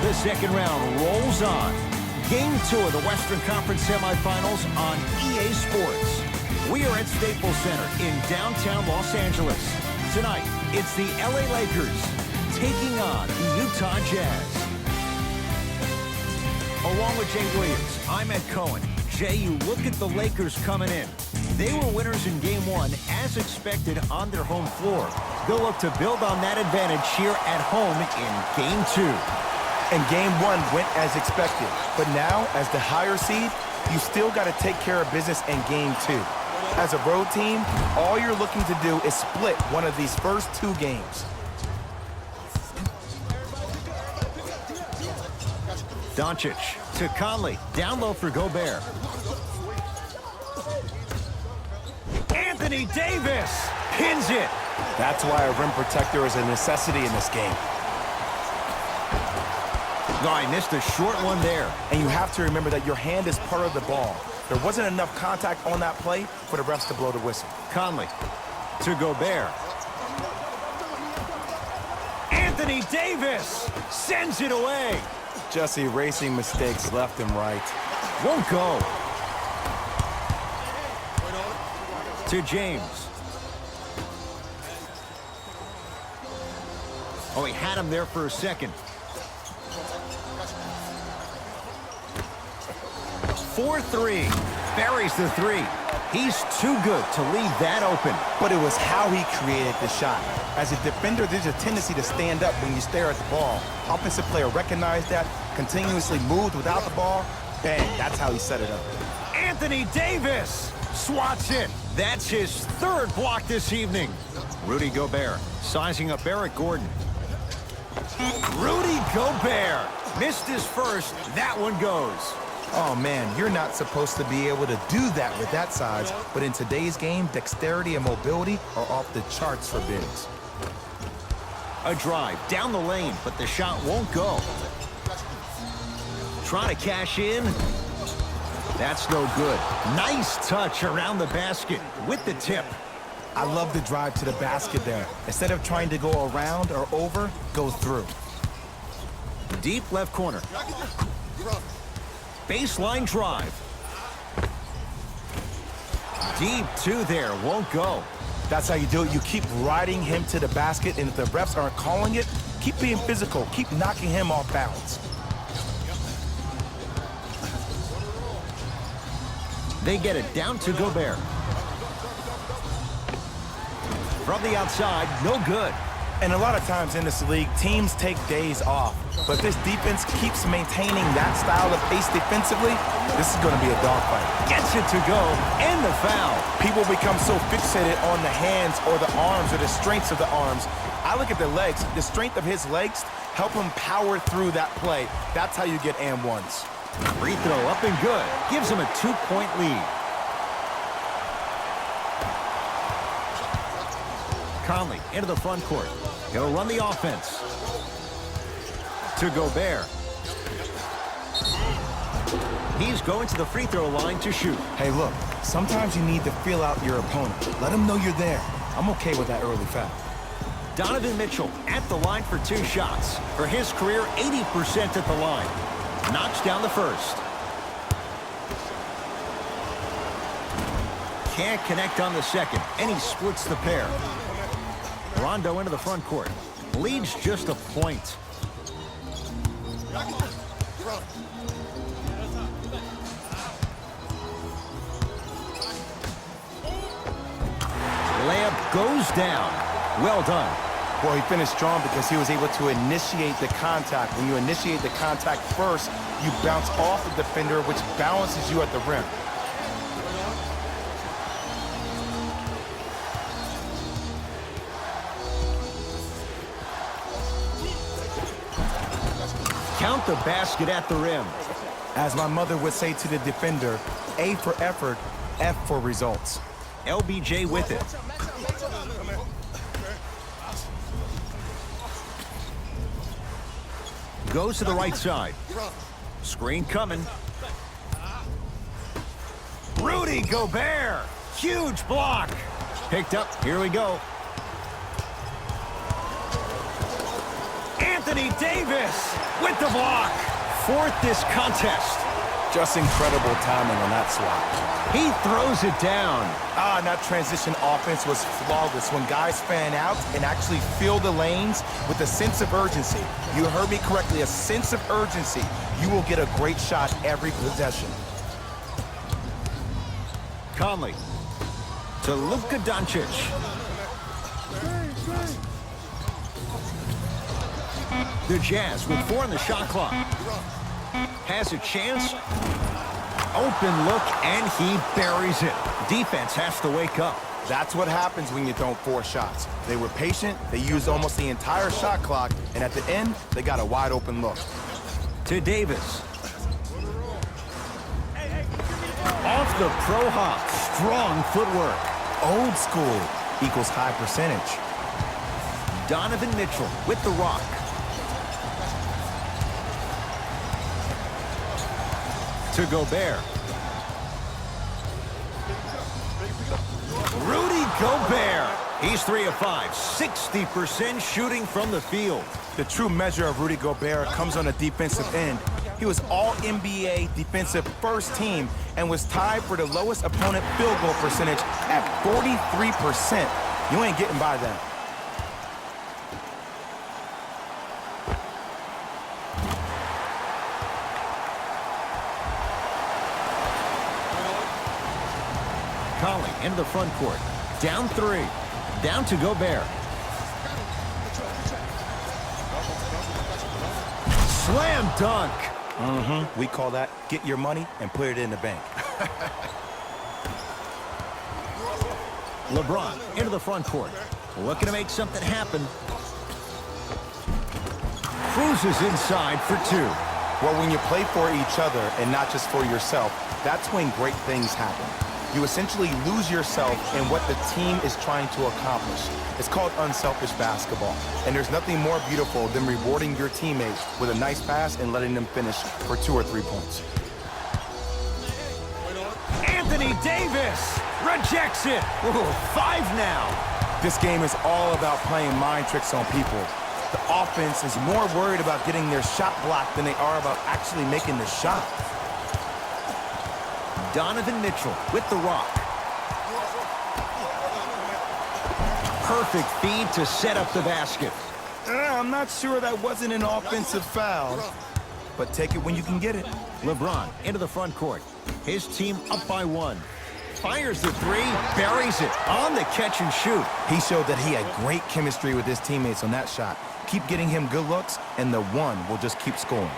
The second round rolls on. Game 2 of the Western Conference semifinals on EA Sports. We are at Staples Center in downtown Los Angeles. Tonight, it's the LA Lakers taking on the Utah Jazz. Along with Jay Williams, I'm Ed Cohen. Jay, you look at the Lakers coming in. They were winners in Game 1, as expected, on their home floor. They'll look to build on that advantage here at home in Game 2. And Game 1 went as expected. But now, as the higher seed, you still got to take care of business in Game 2. As a road team, all you're looking to do is split one of these first 2 games. Doncic to Conley, down low for Gobert. Anthony Davis pins it. That's why a rim protector is a necessity in this game. No, I missed a short one there. And you have to remember that your hand is part of the ball. There wasn't enough contact on that play for the refs to blow the whistle. Conley to Gobert. Anthony Davis sends it away. Just erasing mistakes left and right. Won't go. To James. Oh, he had him there for a second. 4-3. Buries the 3. He's too good to leave that open. But it was how he created the shot. As a defender, there's a tendency to stand up when you stare at the ball. Offensive player recognized that, continuously moved without the ball. Bang, that's how he set it up. Anthony Davis swats it. That's his 3rd block this evening. Rudy Gobert sizing up Eric Gordon. Rudy Gobert missed his first. That one goes. Oh, man, you're not supposed to be able to do that with that size. But in today's game, dexterity and mobility are off the charts for bigs. A drive down the lane, but the shot won't go. Trying to cash in. That's no good. Nice touch around the basket with the tip. I love the drive to the basket there. Instead of trying to go around or over, go through. Deep left corner. Baseline drive. Deep 2 there, won't go. That's how you do it. You keep riding him to the basket, and if the refs aren't calling it, keep being physical. Keep knocking him off balance. They get it down to Gobert. From the outside, no good. And a lot of times in this league, teams take days off. But this defense keeps maintaining that style of pace defensively. This is going to be a dogfight. Gets it to go, and the foul. People become so fixated on the hands or the arms or the strengths of the arms. I look at the legs. The strength of his legs help him power through that play. That's how you get and ones. Free throw up and good. Gives him a 2-point lead. Conley into the front court. He'll run the offense. To Gobert. He's going to the free throw line to shoot. Hey, look, sometimes you need to feel out your opponent. Let him know you're there. I'm okay with that early foul. Donovan Mitchell at the line for 2 shots. For his career, 80% at the line. Knocks down the first. Can't connect on the second, and he splits the pair. Rondo into the front court. Leads just a point. Layup goes down. Well done. Well, he finished strong because he was able to initiate the contact. When you initiate the contact first, you bounce off the defender, which balances you at the rim. Count the basket at the rim. As my mother would say to the defender, A for effort, F for results. LBJ with it. Goes to the right side. Screen coming. Rudy Gobert. Huge block. Picked up. Here we go. Anthony Davis with the block. Fourth this contest. Just incredible timing on that swat. He throws it down. And that transition offense was flawless when guys fan out and actually fill the lanes with a sense of urgency. You heard me correctly, a sense of urgency. You will get a great shot every possession. Conley to Luka Doncic. The Jazz with 4 on the shot clock. Has a chance. Open look, and he buries it. Defense has to wake up. That's what happens when you don't force shots. They were patient, they used almost the entire shot clock, and at the end, they got a wide open look. To Davis. Off the pro hop. Strong footwork. Old school equals high percentage. Donovan Mitchell with the rock. To Gobert. Rudy Gobert. He's 3 of 5. 60% shooting from the field. The true measure of Rudy Gobert comes on the defensive end. He was all-NBA defensive first team and was tied for the lowest opponent field goal percentage at 43%. You ain't getting by that. Conley into the front court. Down 3. Down to Gobert. Slam dunk. We call that get your money and put it in the bank. LeBron into the front court. Looking to make something happen. Cruises inside for 2. Well, when you play for each other and not just for yourself, that's when great things happen. You essentially lose yourself in what the team is trying to accomplish. It's called unselfish basketball. And there's nothing more beautiful than rewarding your teammates with a nice pass and letting them finish for 2 or 3 points. Anthony Davis rejects it. Ooh, 5 now. This game is all about playing mind tricks on people. The offense is more worried about getting their shot blocked than they are about actually making the shot. Donovan Mitchell with the rock. Perfect feed to set up the basket. I'm not sure that wasn't an offensive foul, but take it when you can get it. LeBron into the front court. His team up by 1. Fires the 3, buries it on the catch and shoot. He showed that he had great chemistry with his teammates on that shot. Keep getting him good looks, and the 1 will just keep scoring.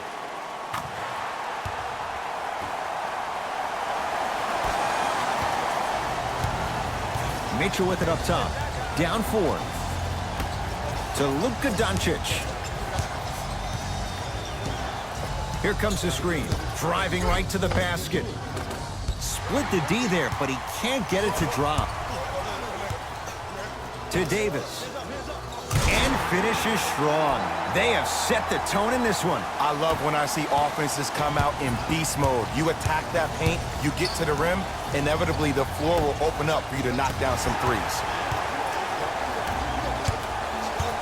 Mitchell with it up top. Down 4. To Luka Doncic. Here comes the screen. Driving right to the basket. Split the D there, but he can't get it to drop. To Davis. And finishes strong. They have set the tone in this one. I love when I see offenses come out in beast mode. You attack that paint, you get to the rim, inevitably the floor will open up for you to knock down some threes.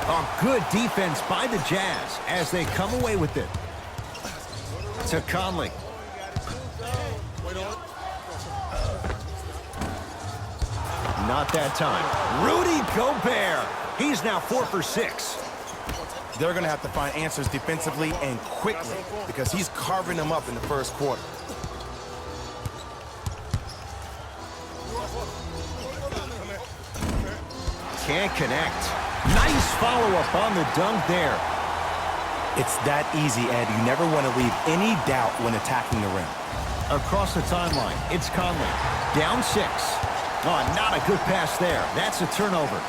A good defense by the Jazz as they come away with it. To Conley. Not that time. Rudy Gobert. He's now 4 for 6. They're going to have to find answers defensively and quickly because he's carving them up in the first quarter. Can't connect. Nice follow-up on the dunk there. It's that easy, Ed. You never want to leave any doubt when attacking the rim. Across the timeline, it's Conley. Down 6. Oh, not a good pass there. That's a turnover.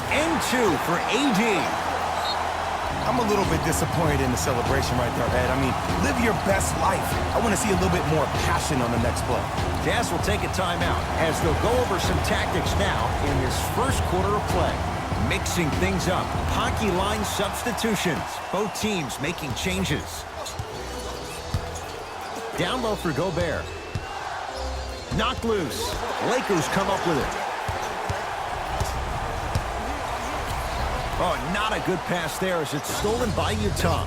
And 2 for AD. I'm a little bit disappointed in the celebration right there, Ed. I mean, live your best life. I want to see a little bit more passion on the next play. Jazz will take a timeout as they'll go over some tactics now in this first quarter of play. Mixing things up. Hockey line substitutions. Both teams making changes. Down low for Gobert. Knocked loose. Lakers come up with it. Oh, not a good pass there as it's stolen by Utah.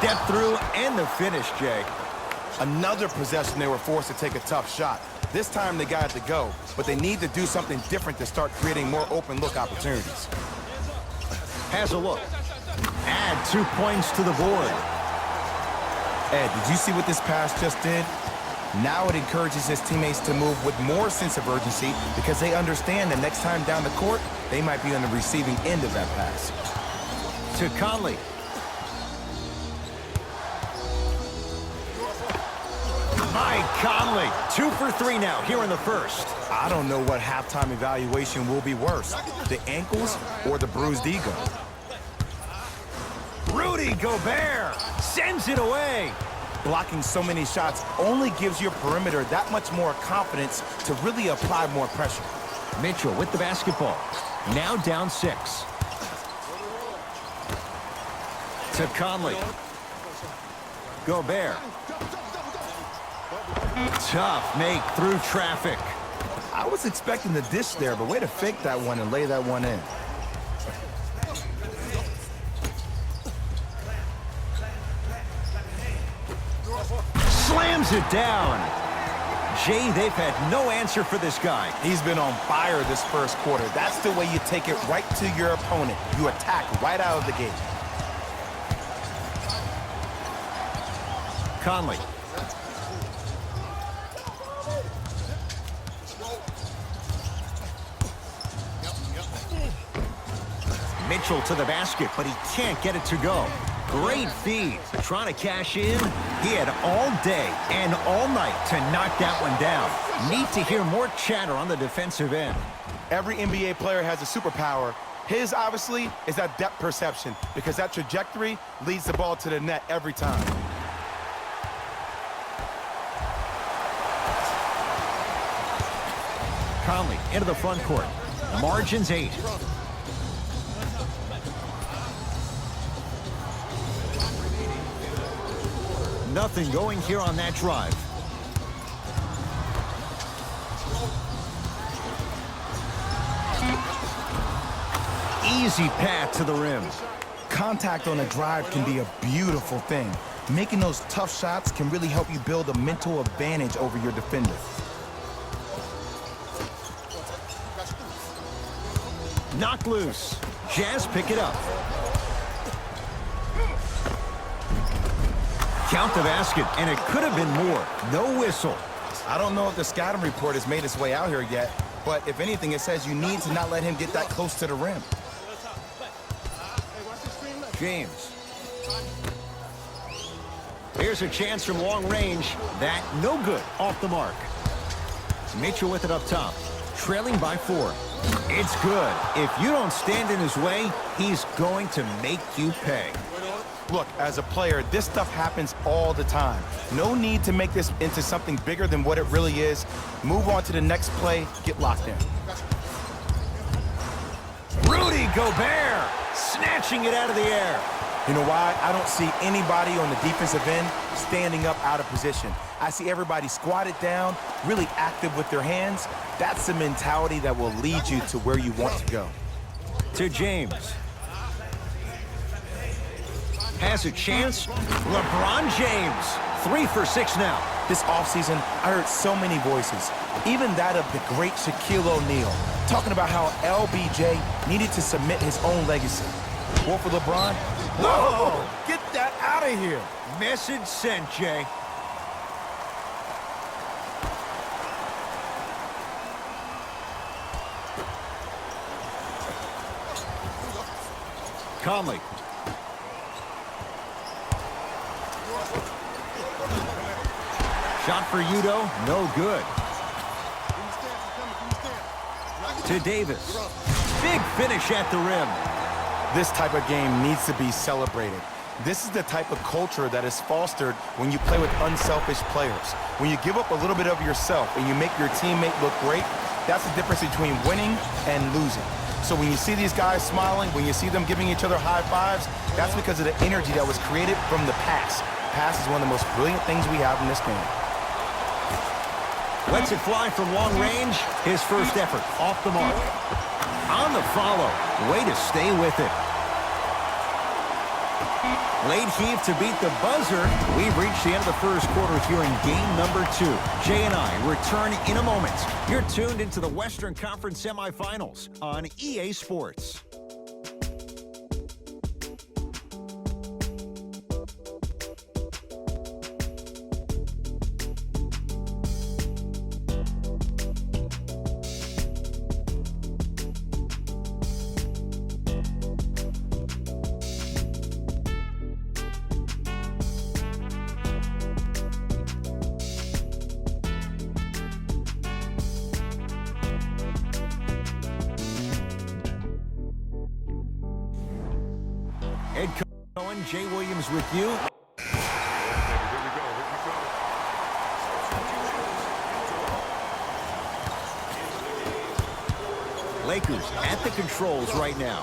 Step through and the finish, Jay. Another possession they were forced to take a tough shot. This time they got it to go, but they need to do something different to start creating more open look opportunities. Has a look. Add 2 points to the board. Ed, did you see what this pass just did? Now it encourages his teammates to move with more sense of urgency because they understand that next time down the court, they might be on the receiving end of that pass. To Conley. Mike Conley, 2 for 3 now here in the first. I don't know what halftime evaluation will be worse, the ankles or the bruised ego. Rudy Gobert sends it away. Blocking so many shots only gives your perimeter that much more confidence to really apply more pressure. Mitchell with the basketball. Now down 6. To Conley. Gobert. Tough make through traffic. I was expecting the dish there, but way to fake that one and lay that one in. Slams it down. Jay, they've had no answer for this guy. He's been on fire this first quarter. That's the way you take it right to your opponent. You attack right out of the gate. Conley. Mitchell to the basket, but he can't get it to go. Great feed. Trying to cash in. He had all day and all night to knock that one down. Need to hear more chatter on the defensive end. Every NBA player has a superpower. His, obviously, is that depth perception because that trajectory leads the ball to the net every time. Conley into the front court. Margins 8. Nothing going here on that drive. Easy path to the rim. Contact on a drive can be a beautiful thing. Making those tough shots can really help you build a mental advantage over your defender. Knocked loose. Jazz pick it up. Count the basket, and it could have been more. No whistle. I don't know if the scouting report has made its way out here yet, but if anything, it says you need to not let him get that close to the rim. James. Here's a chance from long range. That no good. Off the mark. Mitchell with it up top. Trailing by 4. It's good. If you don't stand in his way, he's going to make you pay. Look, as a player, this stuff happens all the time. No need to make this into something bigger than what it really is. Move on to the next play, get locked in. Rudy Gobert snatching it out of the air. You know why? I don't see anybody on the defensive end standing up out of position. I see everybody squatted down, really active with their hands. That's the mentality that will lead you to where you want to go. To James. Has a chance. LeBron James. 3 for 6 now. This offseason, I heard so many voices, even that of the great Shaquille O'Neal, talking about how LBJ needed to submit his own legacy. Well, for LeBron, whoa, get that out of here. Message sent, Jay. Conley. Shot for Udo, no good. To Davis. Big finish at the rim. This type of game needs to be celebrated. This is the type of culture that is fostered when you play with unselfish players. When you give up a little bit of yourself and you make your teammate look great, that's the difference between winning and losing. So when you see these guys smiling, when you see them giving each other high fives, that's because of the energy that was created from the pass. Pass is one of the most brilliant things we have in this game. Lets it fly from long range. His first effort off the mark. On the follow. Way to stay with it. Late heave to beat the buzzer. We've reached the end of the first quarter here in game number 2. Jay and I return in a moment. You're tuned into the Western Conference semifinals on EA Sports. Ed Cohen, Jay Williams with you. Lakers at the controls right now.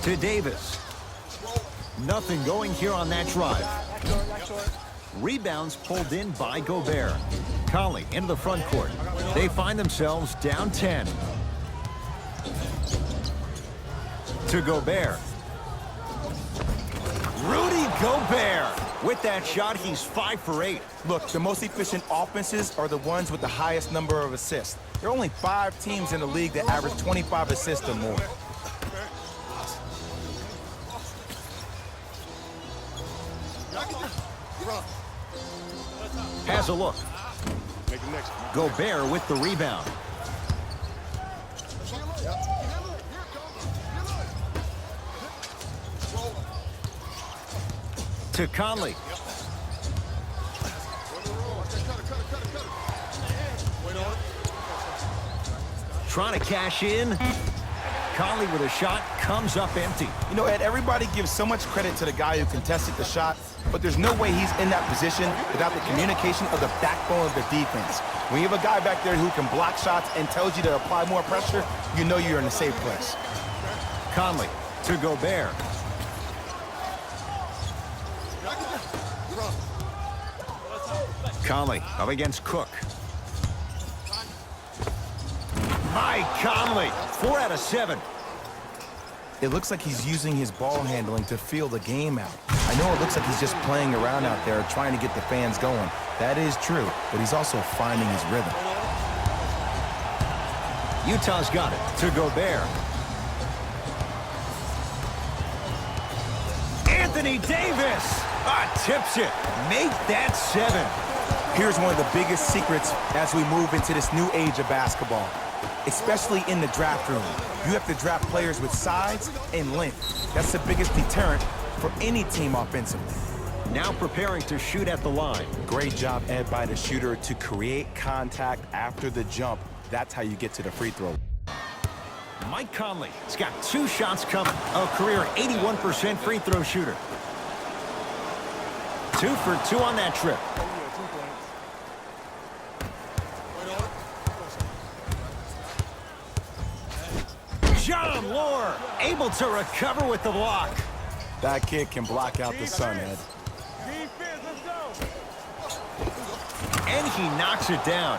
To Davis. Nothing going here on that drive. Rebounds pulled in by Gobert. Conley into the front court. They find themselves down 10. To Gobert. Rudy Gobert. With that shot, he's 5 for 8. Look, the most efficient offenses are the ones with the highest number of assists. There are only 5 teams in the league that average 25 assists or more. Has a look. Gobert with the rebound. To Conley. Trying to cash in. Conley with a shot, comes up empty. You know, Ed, everybody gives so much credit to the guy who contested the shot, but there's no way he's in that position without the communication of the backbone of the defense. When you have a guy back there who can block shots and tells you to apply more pressure, you know you're in a safe place. Conley to Gobert. Conley up against Cook. Mike Conley, 4 out of 7. It looks like he's using his ball handling to feel the game out. I know it looks like he's just playing around out there trying to get the fans going. That is true, but he's also finding his rhythm. Utah's got it to Gobert. Anthony Davis tips it. Make that 7. Here's one of the biggest secrets as we move into this new age of basketball, especially in the draft room. You have to draft players with size and length. That's the biggest deterrent for any team offensively. Now preparing to shoot at the line. Great job, Ed, by the shooter to create contact after the jump. That's how you get to the free throw. Mike Conley has got 2 shots coming. A career 81% free throw shooter. 2 for 2 on that trip. John Lohr able to recover with the block. That kid can block out the sun, Ed. And he knocks it down.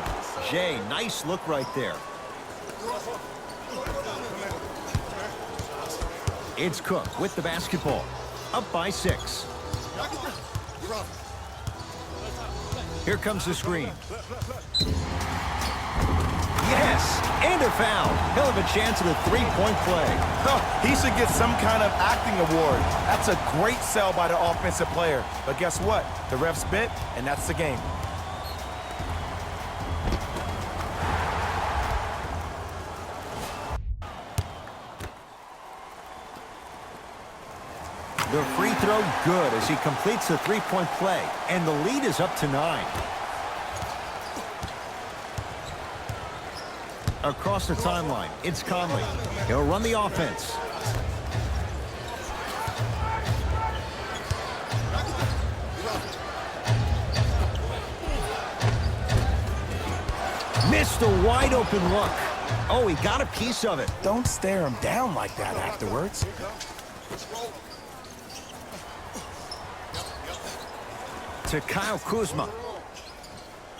Jay, nice look right there. It's Cook with the basketball. Up by 6. Here comes the screen. Yes, and a foul. He'll have a chance at a 3-point play. Oh, he should get some kind of acting award. That's a great sell by the offensive player. But guess what? The refs bit, and that's the game. The free throw good as he completes the 3-point play, and the lead is up to 9. Across the timeline, it's Conley. He'll run the offense. Missed a wide open look. Oh, he got a piece of it. Don't stare him down like that afterwards. To Kyle Kuzma.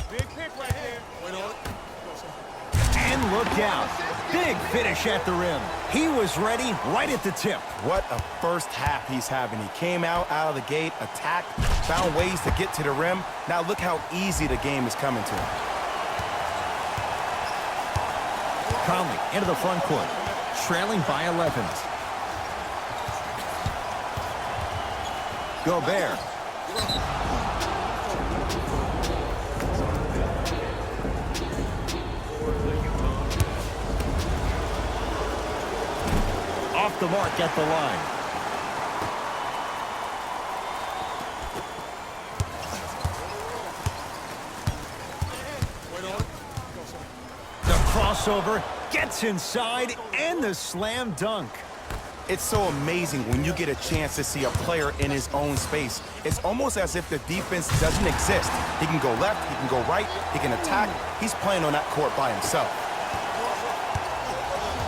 Big pick right here. look out. Big finish at the rim. He was ready right at the tip. What a first half he's having. He came out of the gate, attacked, found ways to get to the rim. Now look how easy the game is coming to him. Conley into the front court, trailing by 11. Gobert. Off the mark at the line. The crossover gets inside and the slam dunk. It's so amazing when you get a chance to see a player in his own space. It's almost as if the defense doesn't exist. He can go left, he can go right, he can attack. He's playing on that court by himself.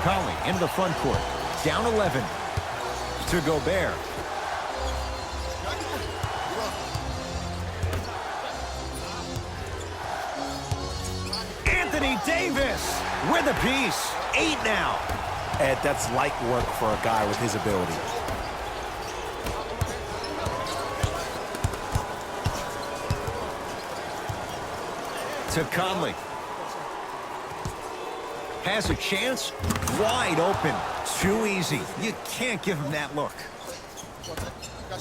Conley into the front court. Down 11 to Gobert. Anthony Davis with a piece. 8 now. Ed, that's light work for a guy with his ability. To Conley. Has a chance. Wide open. Too easy. You can't give him that look.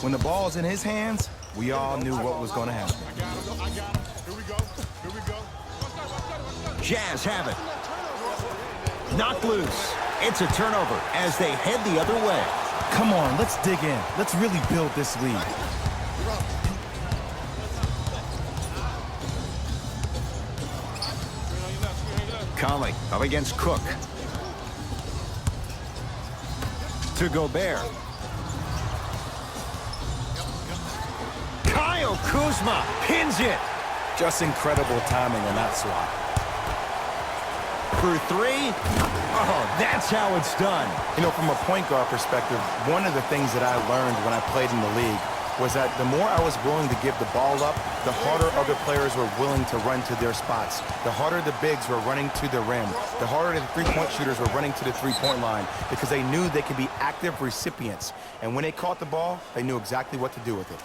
When the ball's in his hands, we all knew what was going to happen. Jazz have it. Knocked loose. It's a turnover as they head the other way. Come on, let's dig in. Let's really build this lead. Conley up against Cook. To Gobert. Kyle Kuzma pins it. Just incredible timing on that swat. For 3. Oh, that's how it's done. You know, from a point guard perspective, one of the things that I learned when I played in the league was that the more I was willing to give the ball up, the harder other players were willing to run to their spots. The harder the bigs were running to the rim. The harder the three-point shooters were running to the three-point line because they knew they could be active recipients. And when they caught the ball, they knew exactly what to do with it.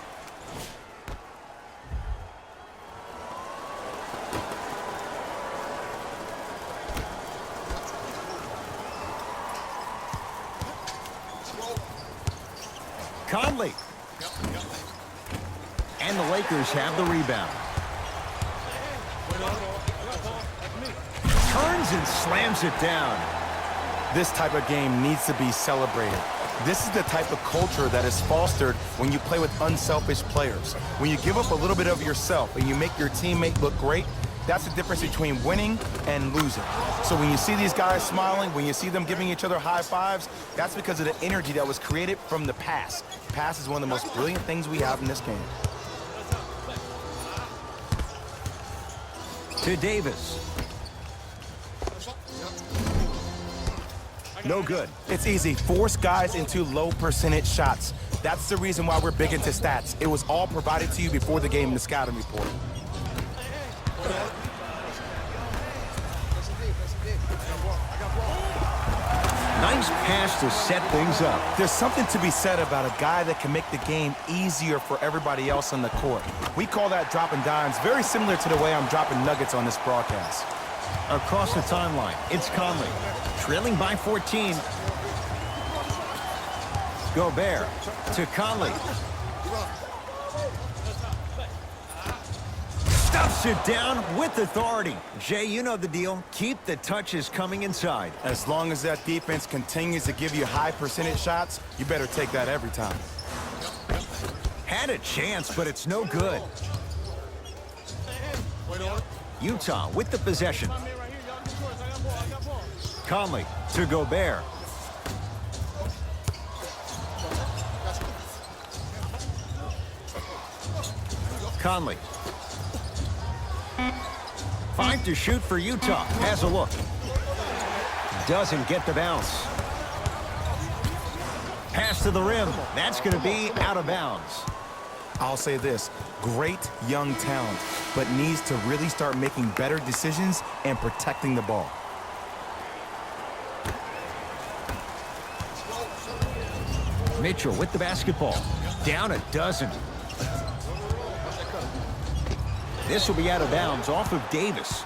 Conley. And the Lakers have the rebound. Turns and slams it down. This type of game needs to be celebrated. This is the type of culture that is fostered when you play with unselfish players. When you give up a little bit of yourself and you make your teammate look great, that's the difference between winning and losing. So when you see these guys smiling, when you see them giving each other high fives, that's because of the energy that was created from the pass. Pass is one of the most brilliant things we have in this game. To Davis. No good. It's easy. Force guys into low percentage shots. That's the reason why we're big into stats. It was all provided to you before the game in the scouting report. Nice pass to set things up. There's something to be said about a guy that can make the game easier for everybody else on the court. We call that dropping dimes, very similar to the way I'm dropping nuggets on this broadcast. Across the timeline, it's Conley. Trailing by 14. Gobert to Conley. Stuffs it down with authority. Jay, you know the deal. Keep the touches coming inside. As long as that defense continues to give you high percentage shots, you better take that every time. Had a chance, but it's no good. Utah with the possession. Conley to Gobert. Conley. 5 to shoot for Utah. Has a look. Doesn't get the bounce. Pass to the rim. That's going to be out of bounds. I'll say this, great young talent, but needs to really start making better decisions and protecting the ball. Mitchell with the basketball. Down a dozen. This will be out of bounds off of Davis.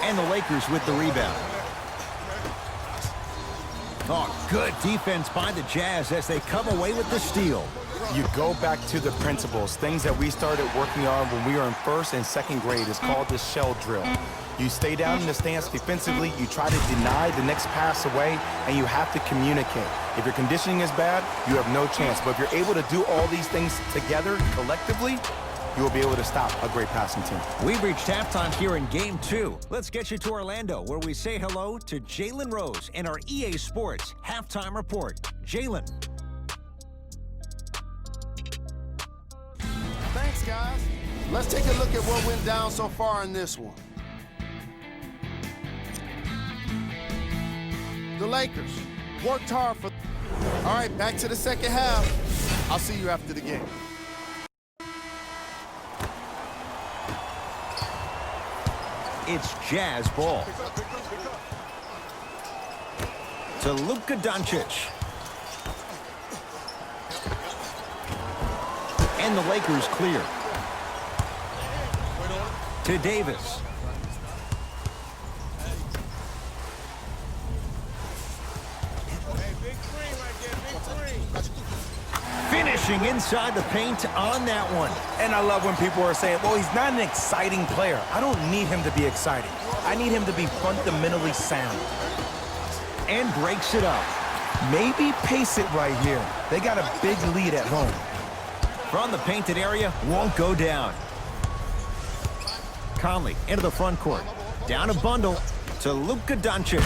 And the Lakers with the rebound. Oh, good defense by the Jazz as they come away with the steal. You go back to the principles, things that we started working on when we were in first and second grade. It's called the shell drill. You stay down in the stance defensively, you try to deny the next pass away, and you have to communicate. If your conditioning is bad, you have no chance. But if you're able to do all these things together, collectively, you will be able to stop a great passing team. We've reached halftime here in Game 2. Let's get you to Orlando, where we say hello to Jalen Rose in our EA Sports Halftime Report. Jalen. Thanks, guys. Let's take a look at what went down so far in this one. The Lakers worked hard for... All right, back to the second half. I'll see you after the game. It's Jazz ball. To Luka Doncic. And the Lakers clear. To Davis. Finishing inside the paint on that one. And I love when people are saying, well, he's not an exciting player. I don't need him to be exciting. I need him to be fundamentally sound. And breaks it up. Maybe pace it right here. They got a big lead at home. From the painted area, won't go down. Conley into the front court. Down a bundle to Luka Doncic.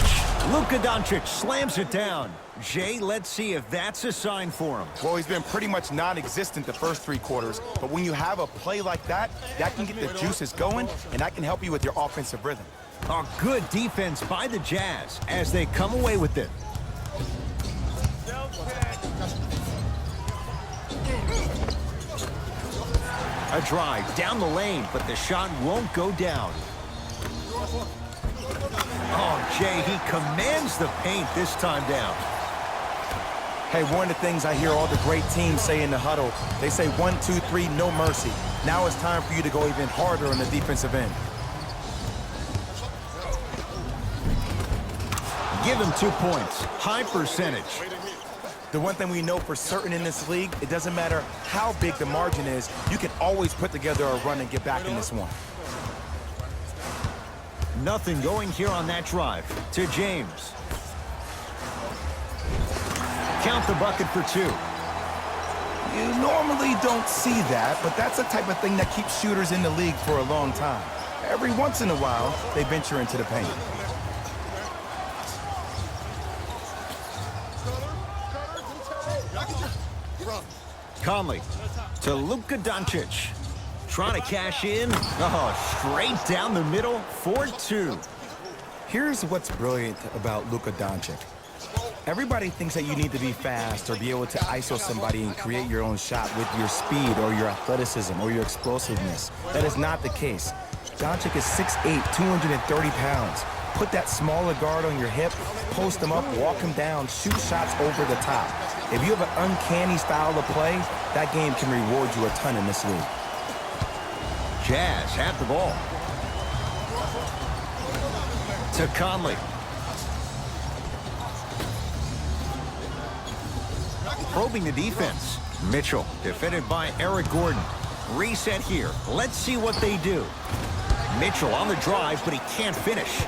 Luka Doncic slams it down. Jay, let's see if that's a sign for him. Well, he's been pretty much non-existent the first 3 quarters, but when you have a play like that, that can get the juices going, and that can help you with your offensive rhythm. A good defense by the Jazz as they come away with it. A drive down the lane, but the shot won't go down. Oh, Jay, he commands the paint this time down. Hey, one of the things I hear all the great teams say in the huddle, they say 1, 2, 3, no mercy. Now it's time for you to go even harder on the defensive end. Give him 2 points. High percentage. The one thing we know for certain in this league, it doesn't matter how big the margin is, you can always put together a run and get back in this one. Nothing going here on that drive. To James. Count the bucket for 2. You normally don't see that, but that's the type of thing that keeps shooters in the league for a long time. Every once in a while, they venture into the paint. Conley to Luka Doncic. Trying to cash in. Oh, straight down the middle for 2. Here's what's brilliant about Luka Doncic. Everybody thinks that you need to be fast or be able to ISO somebody and create your own shot with your speed or your athleticism or your explosiveness. That is not the case. Doncic is 6'8", 230 pounds. Put that smaller guard on your hip, post him up, walk him down, shoot shots over the top. If you have an uncanny style of play, that game can reward you a ton in this league. Jazz have the ball. To Conley. Probing the defense. Mitchell, defended by Eric Gordon. Reset here. Let's see what they do. Mitchell on the drive, but he can't finish.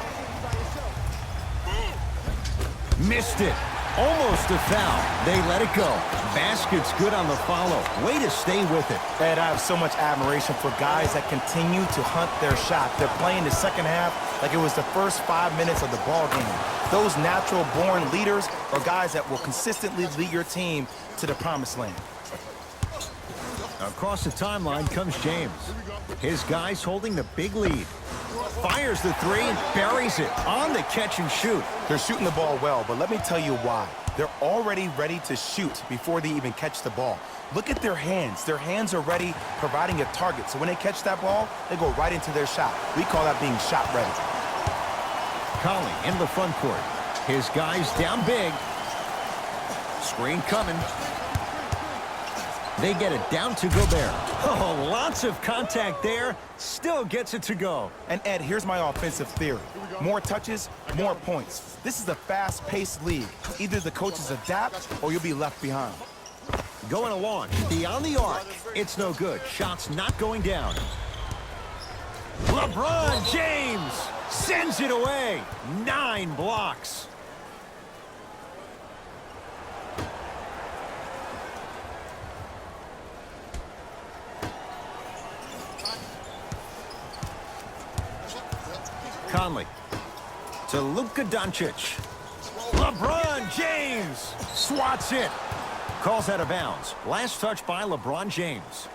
Missed it. Almost a foul. They let it go. Basket's good on the follow. Way to stay with it. And I have so much admiration for guys that continue to hunt their shot. They're playing the second half like it was the first 5 minutes of the ball game. Those natural-born leaders are guys that will consistently lead your team to the promised land. Across the timeline comes James. His guys holding the big lead. Fires the three and buries it on the catch and shoot. They're shooting the ball well, but let me tell you why. They're already ready to shoot before they even catch the ball. Look at their hands. Their hands are ready, providing a target. So when they catch that ball, they go right into their shot. We call that being shot ready. Conley in the front court. His guys down big. Screen coming. They get it down to Gobert. Oh, lots of contact there. Still gets it to go. And Ed, here's my offensive theory. More touches, more points. This is a fast-paced league. Either the coaches adapt or you'll be left behind. Going along, beyond the arc. It's no good. Shots not going down. LeBron James sends it away. 9 blocks. Conley to Luka Doncic. LeBron James swats it. Calls out of bounds. Last touch by LeBron James.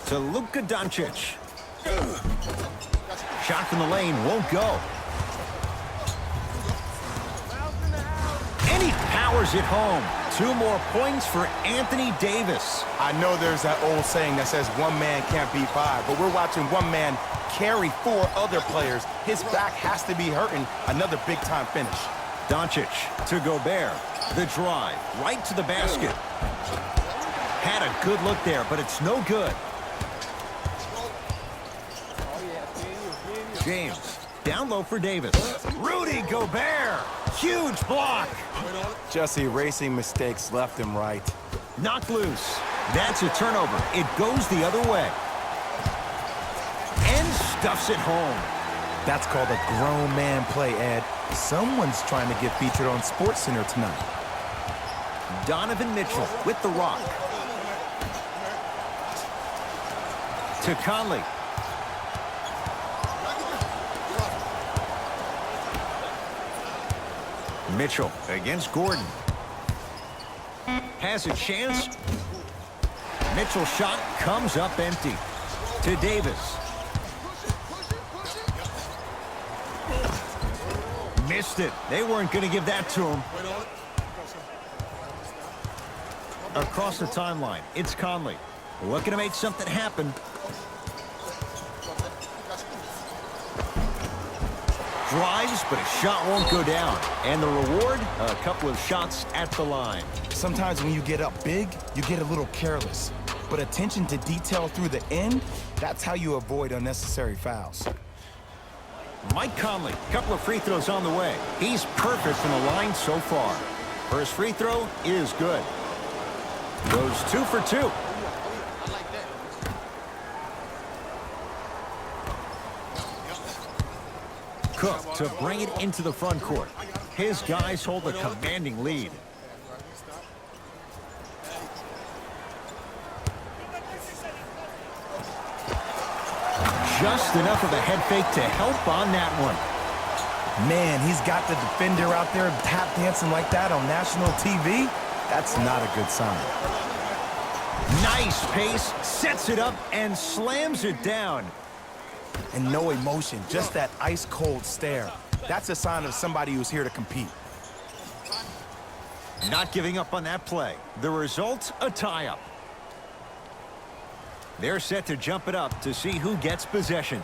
To Luka Doncic. Shot from the lane won't go. And he powers it home. 2 more points for Anthony Davis. I know there's that old saying that says one man can't beat 5, but we're watching one man carry 4 other players. His back has to be hurting. Another big-time finish. Doncic to Gobert. The drive right to the basket. Had a good look there, but it's no good. James down low for Davis. Rudy Gobert. Huge block. Just erasing mistakes left and right. Knocked loose. That's a turnover. It goes the other way. And stuffs it home. That's called a grown man play, Ed. Someone's trying to get featured on SportsCenter tonight. Donovan Mitchell with the rock. To Conley. Mitchell against Gordon. Has a chance. Mitchell's shot comes up empty. To Davis. Missed it. They weren't going to give that to him. Across the timeline, it's Conley. Looking to make something happen. Drives, but a shot won't go down. And the reward, a couple of shots at the line. Sometimes when you get up big, you get a little careless. But attention to detail through the end, that's how you avoid unnecessary fouls. Mike Conley, couple of free throws on the way. He's perfect from the line so far. First free throw is good. Goes 2 for 2. Cook to bring it into the front court. His guys hold a commanding lead. Just enough of a head fake to help on that one. Man, he's got the defender out there tap dancing like that on national TV. That's not a good sign. Nice pace, sets it up and slams it down. And no emotion, just that ice-cold stare. That's a sign of somebody who's here to compete. Not giving up on that play. The result, a tie-up. They're set to jump it up to see who gets possession.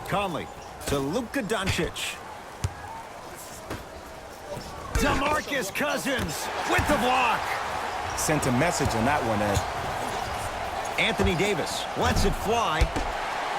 Conley to Luka Doncic. DeMarcus Cousins with the block. Sent a message on that one, Ed. Anthony Davis lets it fly.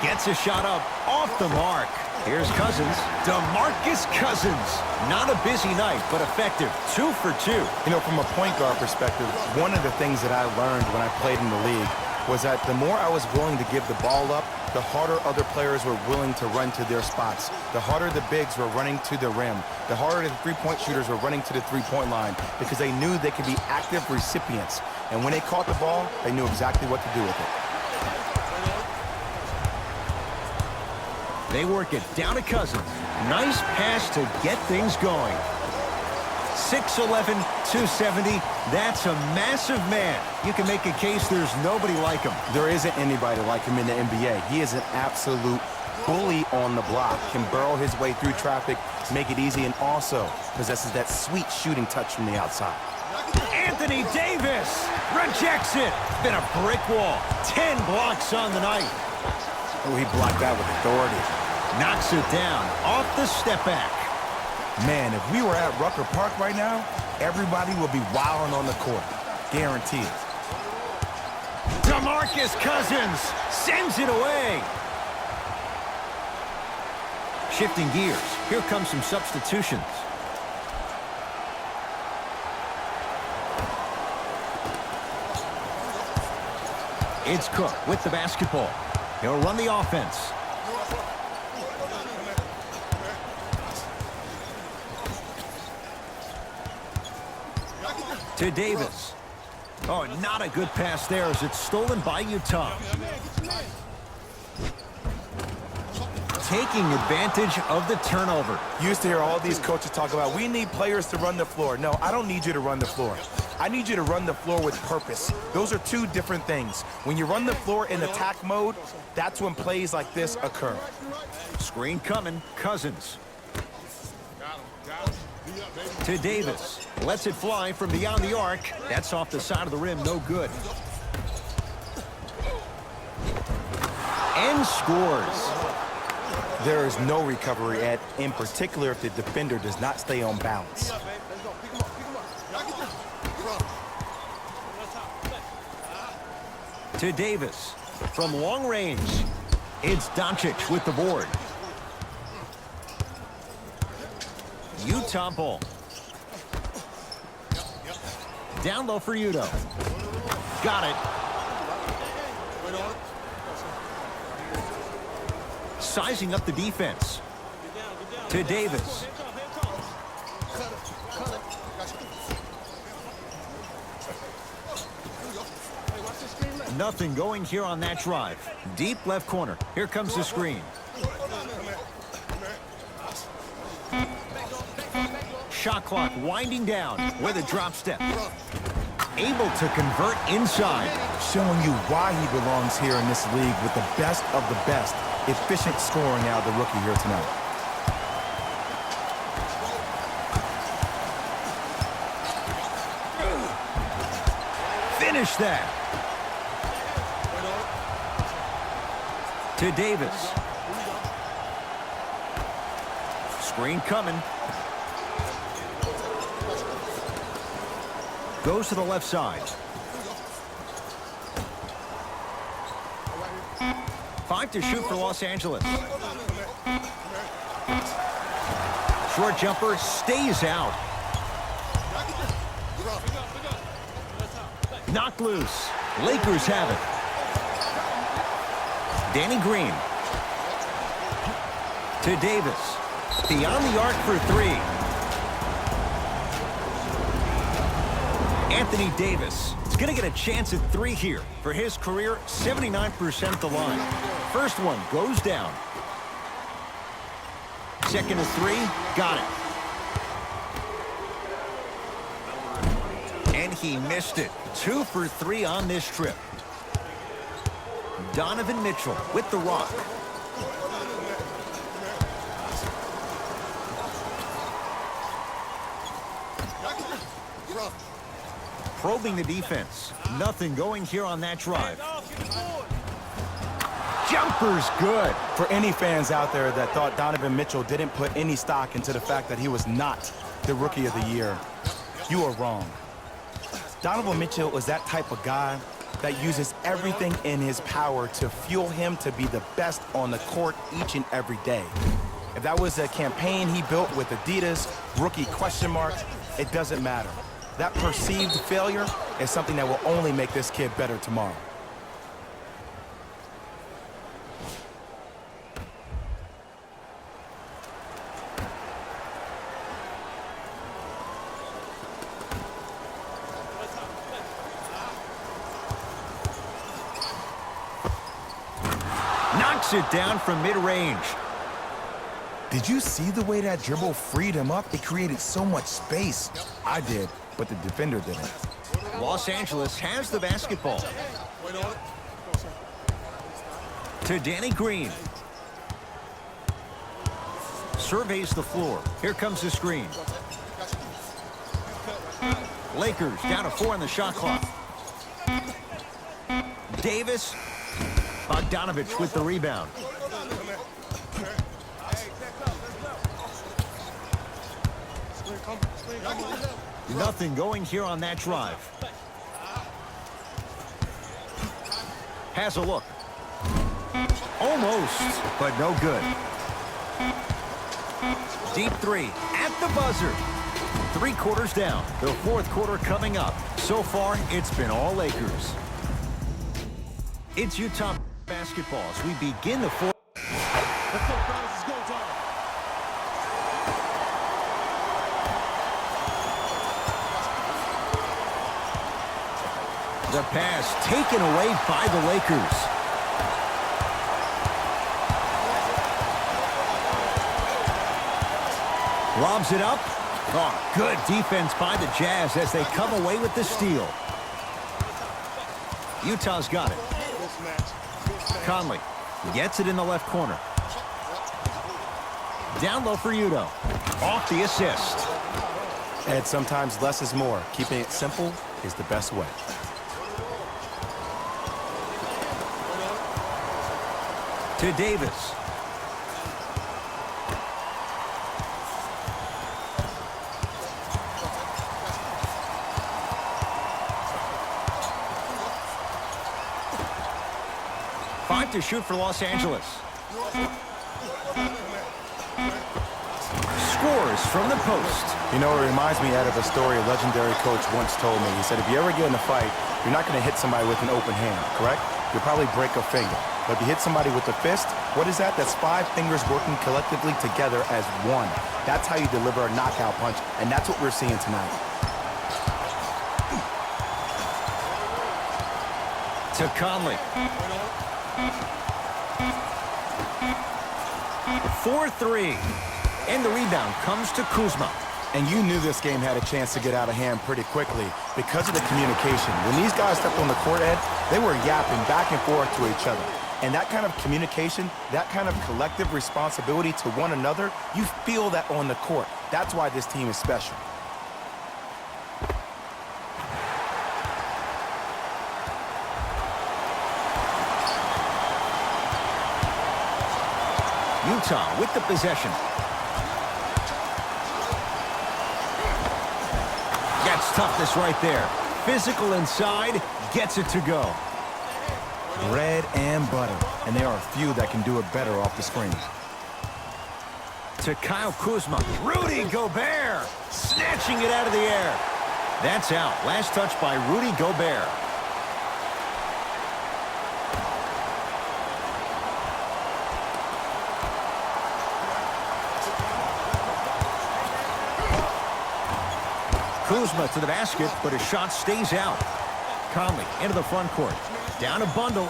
Gets a shot up off the mark. Here's Cousins. DeMarcus Cousins. Not a busy night, but effective. 2 for 2. You know, from a point guard perspective, one of the things that I learned when I played in the league was that the more I was willing to give the ball up, the harder other players were willing to run to their spots. The harder the bigs were running to the rim. The harder the three-point shooters were running to the three-point line because they knew they could be active recipients. And when they caught the ball, they knew exactly what to do with it. They work it down to Cousins. Nice pass to get things going. 6'11", 270. That's a massive man. You can make a case there's nobody like him. There isn't anybody like him in the NBA. He is an absolute bully on the block. Can burrow his way through traffic, make it easy, and also possesses that sweet shooting touch from the outside. Anthony Davis rejects it. Been a brick wall. 10 blocks on the night. Oh, he blocked that with authority. Knocks it down off the step back. Man, if we were at Rucker Park right now, everybody would be wilding on the court. Guaranteed. DeMarcus Cousins sends it away. Shifting gears. Here comes some substitutions. It's Cook with the basketball. He'll run the offense. To Davis. Oh, not a good pass there as it's stolen by Utah. Taking advantage of the turnover. You used to hear all these coaches talk about, we need players to run the floor. No, I don't need you to run the floor. I need you to run the floor with purpose. Those are two different things. When you run the floor in attack mode, that's when plays like this occur. Screen coming. Cousins. To Davis. Lets it fly from beyond the arc. That's off the side of the rim. No good. And scores. There is no recovery, Ed, in particular if the defender does not stay on balance. To Davis. From long range. It's Doncic with the board. Utah ball. Down low for Udo. Got it. Sizing up the defense. To Davis. Nothing going here on that drive. Deep left corner. Here comes the screen. Shot clock winding down with a drop step. Able to convert inside. Showing you why he belongs here in this league with the best of the best. Efficient scoring out of the rookie here tonight. Finish that. To Davis. Screen coming. Goes to the left side. 5 to shoot for Los Angeles. Short jumper stays out. Knocked loose. Lakers have it. Danny Green. To Davis. Beyond the arc for 3. Anthony Davis is going to get a chance at 3 here. For his career, 79% the line. First one goes down. Second to 3, got it. And he missed it. 2 for 3 on this trip. Donovan Mitchell with the rock. Probing the defense. Nothing going here on that drive. Jumper's good. For any fans out there that thought Donovan Mitchell didn't put any stock into the fact that he was not the Rookie of the Year, you are wrong. Donovan Mitchell is that type of guy that uses everything in his power to fuel him to be the best on the court each and every day. If that was a campaign he built with Adidas, rookie question mark, it doesn't matter. That perceived failure is something that will only make this kid better tomorrow. Knocks it down from mid-range. Did you see the way that dribble freed him up? It created so much space. I did, but the defender didn't. Los Angeles has the basketball. To Danny Green. Surveys the floor. Here comes the screen. Lakers down to 4 on the shot clock. Davis. Bogdanovich with the rebound. Nothing going here on that drive. Has a look. Almost, but no good. Deep three at the buzzer. 3 quarters down. The 4th quarter coming up. So far, it's been all Lakers. It's Utah basketball as we begin the 4th. The pass taken away by the Lakers. Lobs it up. Oh, good defense by the Jazz as they come away with the steal. Utah's got it. Conley gets it in the left corner. Down low for Udo. Off the assist. And sometimes less is more. Keeping it simple is the best way. To Davis. Five to shoot for Los Angeles. Scores from the post. You know, it reminds me out of a story a legendary coach once told me. He said, if you ever get in a fight, you're not going to hit somebody with an open hand, correct? You'll probably break a finger. But if you hit somebody with a fist, what is that? That's 5 fingers working collectively together as one. That's how you deliver a knockout punch, and that's what we're seeing tonight. To Conley. 4-3. And the rebound comes to Kuzma. And you knew this game had a chance to get out of hand pretty quickly because of the communication. When these guys stepped on the court, Ed, they were yapping back and forth to each other. And that kind of communication, that kind of collective responsibility to one another, you feel that on the court. That's why this team is special. Utah with the possession. Gets toughness right there. Physical inside, gets it to go. Bread and butter. And there are a few that can do it better off the screen. To Kyle Kuzma. Rudy Gobert snatching it out of the air. That's out. Last touch by Rudy Gobert. Kuzma to the basket, but his shot stays out. Conley into the front court. Down a bundle.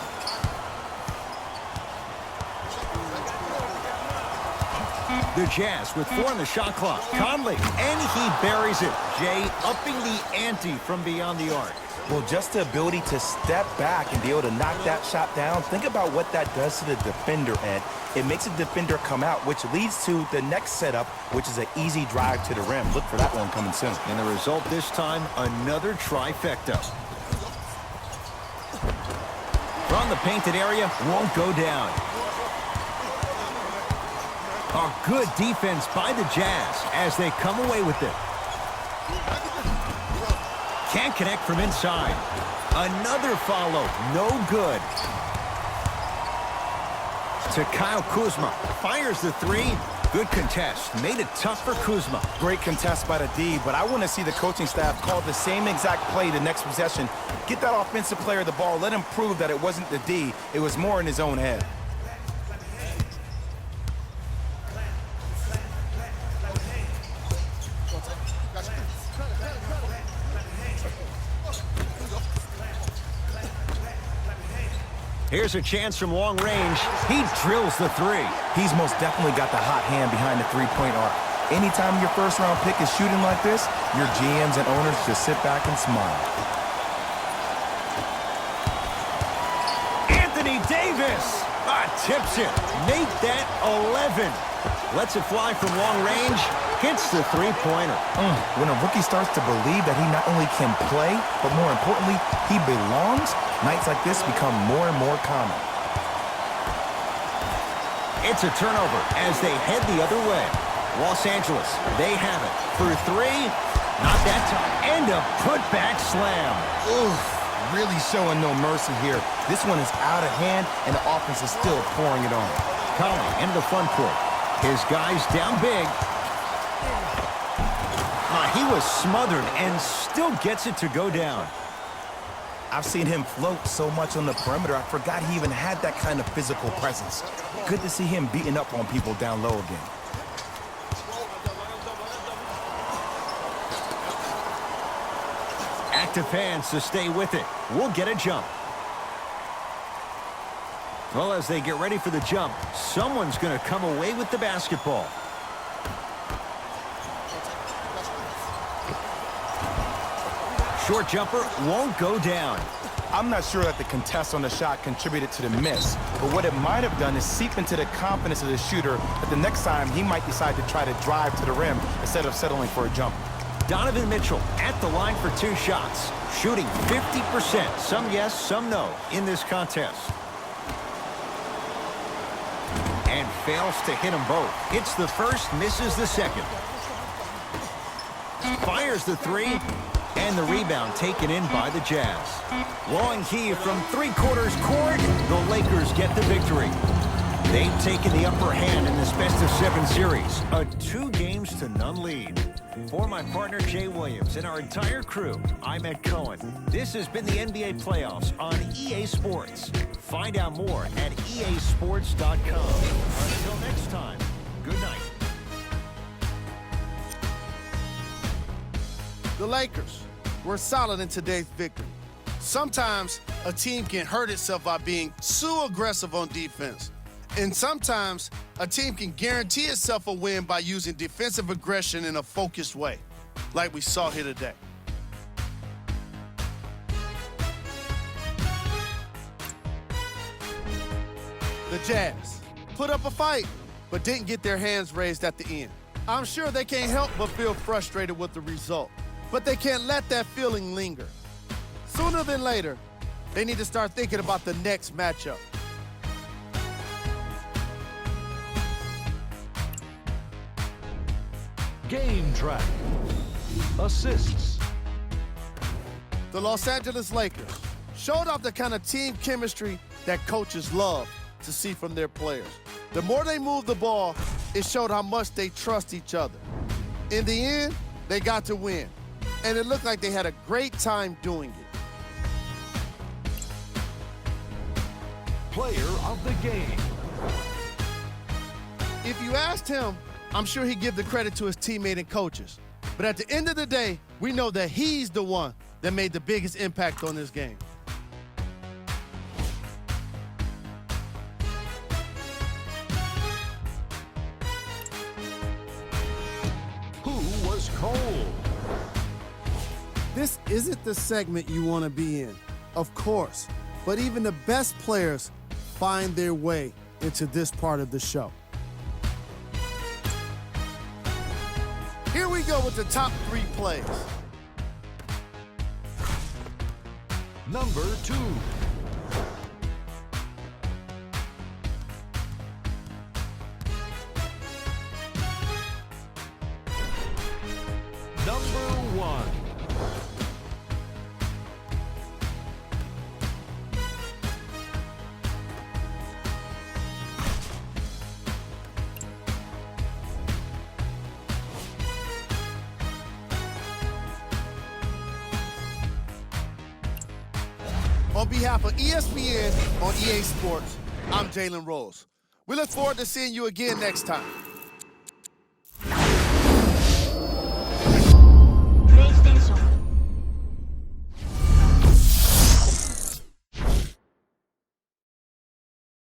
The Jazz with 4 on the shot clock. Conley, and he buries it. Jay upping the ante from beyond the arc. Well, just the ability to step back and be able to knock that shot down, think about what that does to the defender, Ed. It makes a defender come out, which leads to the next setup, which is an easy drive to the rim. Look for that one coming soon. And the result this time, another trifecta. From the painted area, won't go down. A good defense by the Jazz as they come away with it. Can't connect from inside. Another follow, no good. To Kyle Kuzma, fires the 3. Good contest, made it tough for Kuzma. Great contest by the D, but I want to see the coaching staff call the same exact play the next possession. Get that offensive player the ball, let him prove that it wasn't the D, it was more in his own head. Here's a chance from long range. He drills the three. He's most definitely got the hot hand behind the three-point arc. Anytime your first-round pick is shooting like this, your GMs and owners just sit back and smile. Anthony Davis tips it. Make that 11. Lets it fly from long range. Hits the three-pointer. When a rookie starts to believe that he not only can play, but more importantly, he belongs, nights like this become more and more common. It's a turnover as they head the other way. Los Angeles, they have it. For three, not that time. And a putback slam. Oof, really showing no mercy here. This one is out of hand, and the offense is still pouring it on. Conley into the front court. His guys down big. He was smothered and still gets it to go down. I've seen him float so much on the perimeter, I forgot he even had that kind of physical presence. Good to see him beating up on people down low again. Active hands to stay with it. We'll get a jump. Well, as they get ready for the jump, someone's going to come away with the basketball. Short jumper won't go down. I'm not sure that the contest on the shot contributed to the miss, but what it might have done is seep into the confidence of the shooter that the next time he might decide to try to drive to the rim instead of settling for a jump. Donovan Mitchell at the line for 2 shots, shooting 50%. Some yes, some no in this contest. And fails to hit them both. Hits the first, misses the second. Fires the three. And the rebound taken in by the Jazz. Long heave from three-quarters court. The Lakers get the victory. They've taken the upper hand in this best-of-7 series. A 2-games-to-none lead. For my partner, Jay Williams, and our entire crew, I'm Ed Cohen. This has been the NBA playoffs on EA Sports. Find out more at easports.com. Until next time, good night. The Lakers were solid in today's victory. Sometimes a team can hurt itself by being too aggressive on defense. And sometimes a team can guarantee itself a win by using defensive aggression in a focused way, like we saw here today. The Jazz put up a fight, but didn't get their hands raised at the end. I'm sure they can't help but feel frustrated with the result. But they can't let that feeling linger. Sooner than later, they need to start thinking about the next matchup. Game track. Assists. The Los Angeles Lakers showed off the kind of team chemistry that coaches love to see from their players. The more they moved the ball, it showed how much they trust each other. In the end, they got to win. And it looked like they had a great time doing it. Player of the game. If you asked him, I'm sure he'd give the credit to his teammate and coaches. But at the end of the day, we know that he's the one that made the biggest impact on this game. Who was cold? This isn't the segment you want to be in, of course, but even the best players find their way into this part of the show. Here we go with the top 3 plays. Number 2. Number 1. On behalf of ESPN on EA Sports, I'm Jalen Rose. We look forward to seeing you again next time.